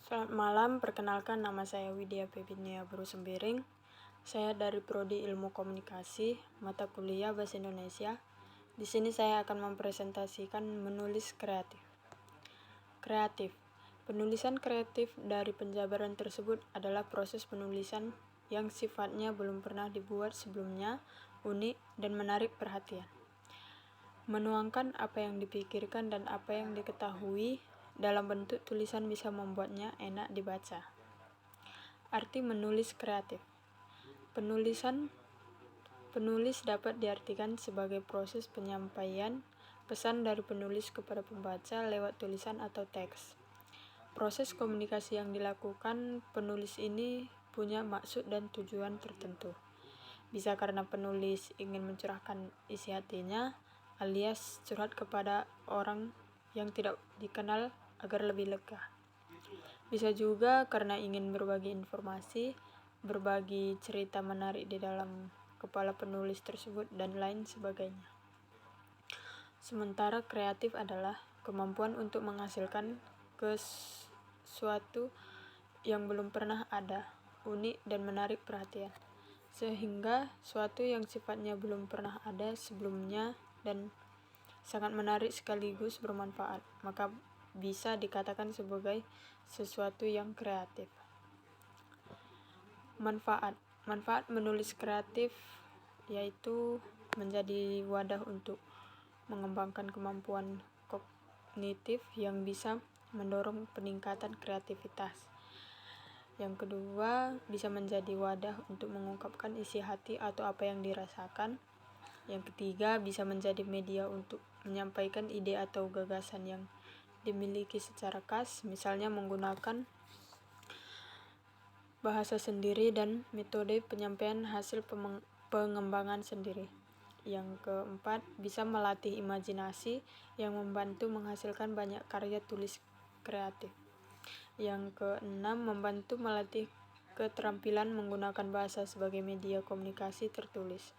Selamat malam, perkenalkan nama saya Widya Pepinia Berusembering. Saya dari Prodi Ilmu Komunikasi, mata kuliah Bahasa Indonesia. Di sini saya akan mempresentasikan menulis kreatif. Kreatif. Penulisan kreatif dari penjabaran tersebut adalah proses penulisan yang sifatnya belum pernah dibuat sebelumnya, unik, dan menarik perhatian. Menuangkan apa yang dipikirkan dan apa yang diketahui dalam bentuk tulisan bisa membuatnya enak dibaca. Arti menulis kreatif. Penulis dapat diartikan sebagai proses penyampaian pesan dari penulis kepada pembaca lewat tulisan atau teks. Proses komunikasi yang dilakukan penulis ini punya maksud dan tujuan tertentu. Bisa karena penulis ingin mencurahkan isi hatinya, alias curhat kepada orang yang tidak dikenal agar lebih lega. Bisa juga karena ingin berbagi informasi, berbagi cerita menarik di dalam kepala penulis tersebut, dan lain sebagainya. Sementara kreatif adalah kemampuan untuk menghasilkan sesuatu yang belum pernah ada, unik, dan menarik perhatian. Sehingga suatu yang sifatnya belum pernah ada sebelumnya dan sangat menarik sekaligus bermanfaat, maka bisa dikatakan sebagai sesuatu yang kreatif. Manfaat menulis kreatif yaitu menjadi wadah untuk mengembangkan kemampuan kognitif yang bisa mendorong peningkatan kreativitas. Yang kedua, bisa menjadi wadah untuk mengungkapkan isi hati atau apa yang dirasakan. Yang ketiga, bisa menjadi media untuk menyampaikan ide atau gagasan yang dimiliki secara khas, misalnya menggunakan bahasa sendiri dan metode penyampaian hasil pengembangan sendiri. Yang keempat, bisa melatih imajinasi yang membantu menghasilkan banyak karya tulis kreatif. Yang keenam, membantu melatih keterampilan menggunakan bahasa sebagai media komunikasi tertulis.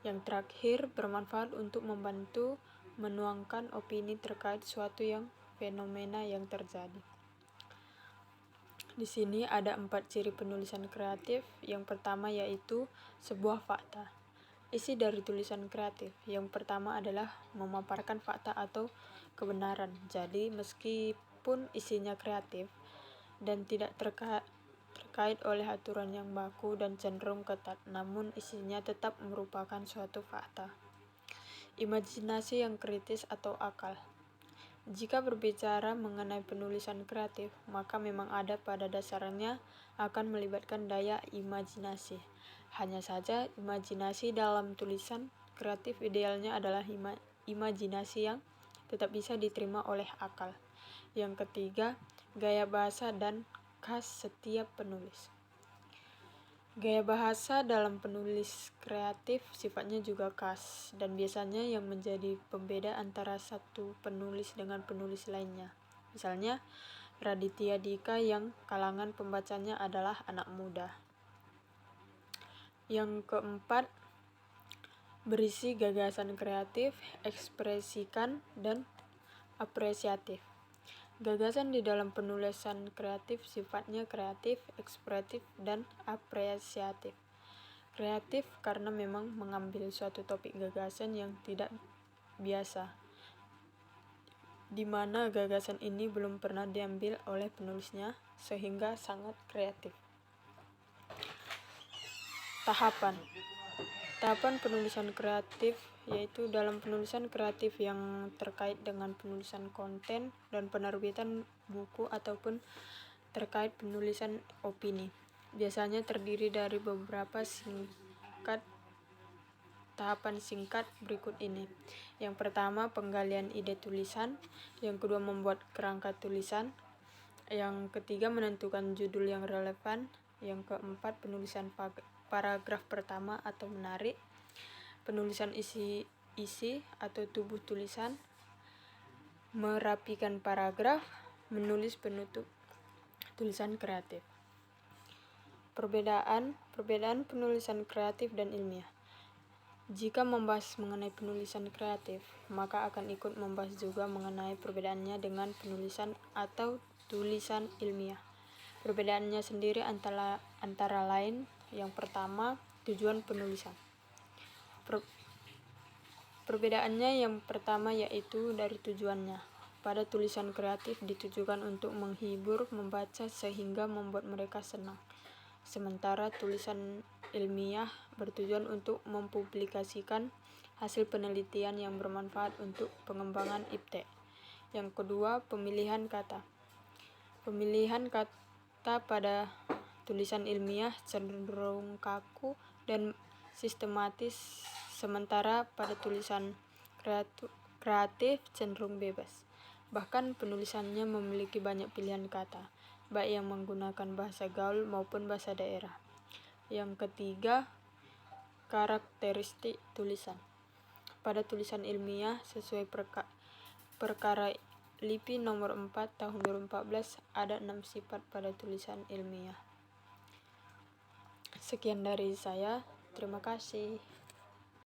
Yang terakhir, bermanfaat untuk membantu menuangkan opini terkait suatu fenomena yang terjadi. Di sini ada 4 ciri penulisan kreatif. Yang pertama yaitu sebuah fakta. Isi dari tulisan kreatif yang pertama adalah memaparkan fakta atau kebenaran. Jadi meskipun isinya kreatif dan tidak terkait oleh aturan yang baku dan cenderung ketat, namun isinya tetap merupakan suatu fakta. Imajinasi yang kritis atau akal. Jika berbicara mengenai penulisan kreatif, maka memang ada pada dasarnya akan melibatkan daya imajinasi. Hanya saja, imajinasi dalam tulisan kreatif idealnya adalah imajinasi yang tetap bisa diterima oleh akal. Yang ketiga, gaya bahasa dan khas setiap penulis. Gaya bahasa dalam penulis kreatif sifatnya juga khas dan biasanya yang menjadi pembeda antara satu penulis dengan penulis lainnya. Misalnya, Raditya Dika yang kalangan pembacanya adalah anak muda. Yang keempat, berisi gagasan kreatif, ekspresikan, dan apresiatif. Gagasan di dalam penulisan kreatif sifatnya kreatif, ekspresif, dan apresiatif. Kreatif karena memang mengambil suatu topik gagasan yang tidak biasa, di mana gagasan ini belum pernah diambil oleh penulisnya, sehingga sangat kreatif. Tahapan penulisan kreatif yaitu dalam penulisan kreatif yang terkait dengan penulisan konten dan penerbitan buku ataupun terkait penulisan opini. Biasanya terdiri dari beberapa tahapan singkat berikut ini. Yang pertama, penggalian ide tulisan. Yang kedua, membuat kerangka tulisan. Yang ketiga, menentukan judul yang relevan. Yang keempat, penulisan paragraf pertama atau menarik. Penulisan isi atau tubuh tulisan, merapikan paragraf, menulis penutup tulisan kreatif. Perbedaan penulisan kreatif dan ilmiah. Jika membahas mengenai penulisan kreatif, maka akan ikut membahas juga mengenai perbedaannya dengan penulisan atau tulisan ilmiah. Perbedaannya sendiri antara lain, yang pertama, tujuan penulisan. Perbedaannya yang pertama yaitu dari tujuannya. Pada tulisan kreatif ditujukan untuk menghibur membaca sehingga membuat mereka senang. Sementara tulisan ilmiah bertujuan untuk mempublikasikan hasil penelitian yang bermanfaat untuk pengembangan IPTEK. Yang kedua, pemilihan kata. Pemilihan kata pada tulisan ilmiah cenderung kaku dan sistematis, sementara pada tulisan kreatif cenderung bebas. Bahkan penulisannya memiliki banyak pilihan kata, baik yang menggunakan bahasa gaul maupun bahasa daerah. Yang ketiga, karakteristik tulisan. Pada tulisan ilmiah sesuai perkara LIPI nomor 4 tahun 2014 ada 6 sifat pada tulisan ilmiah. Sekian dari saya, terima kasih.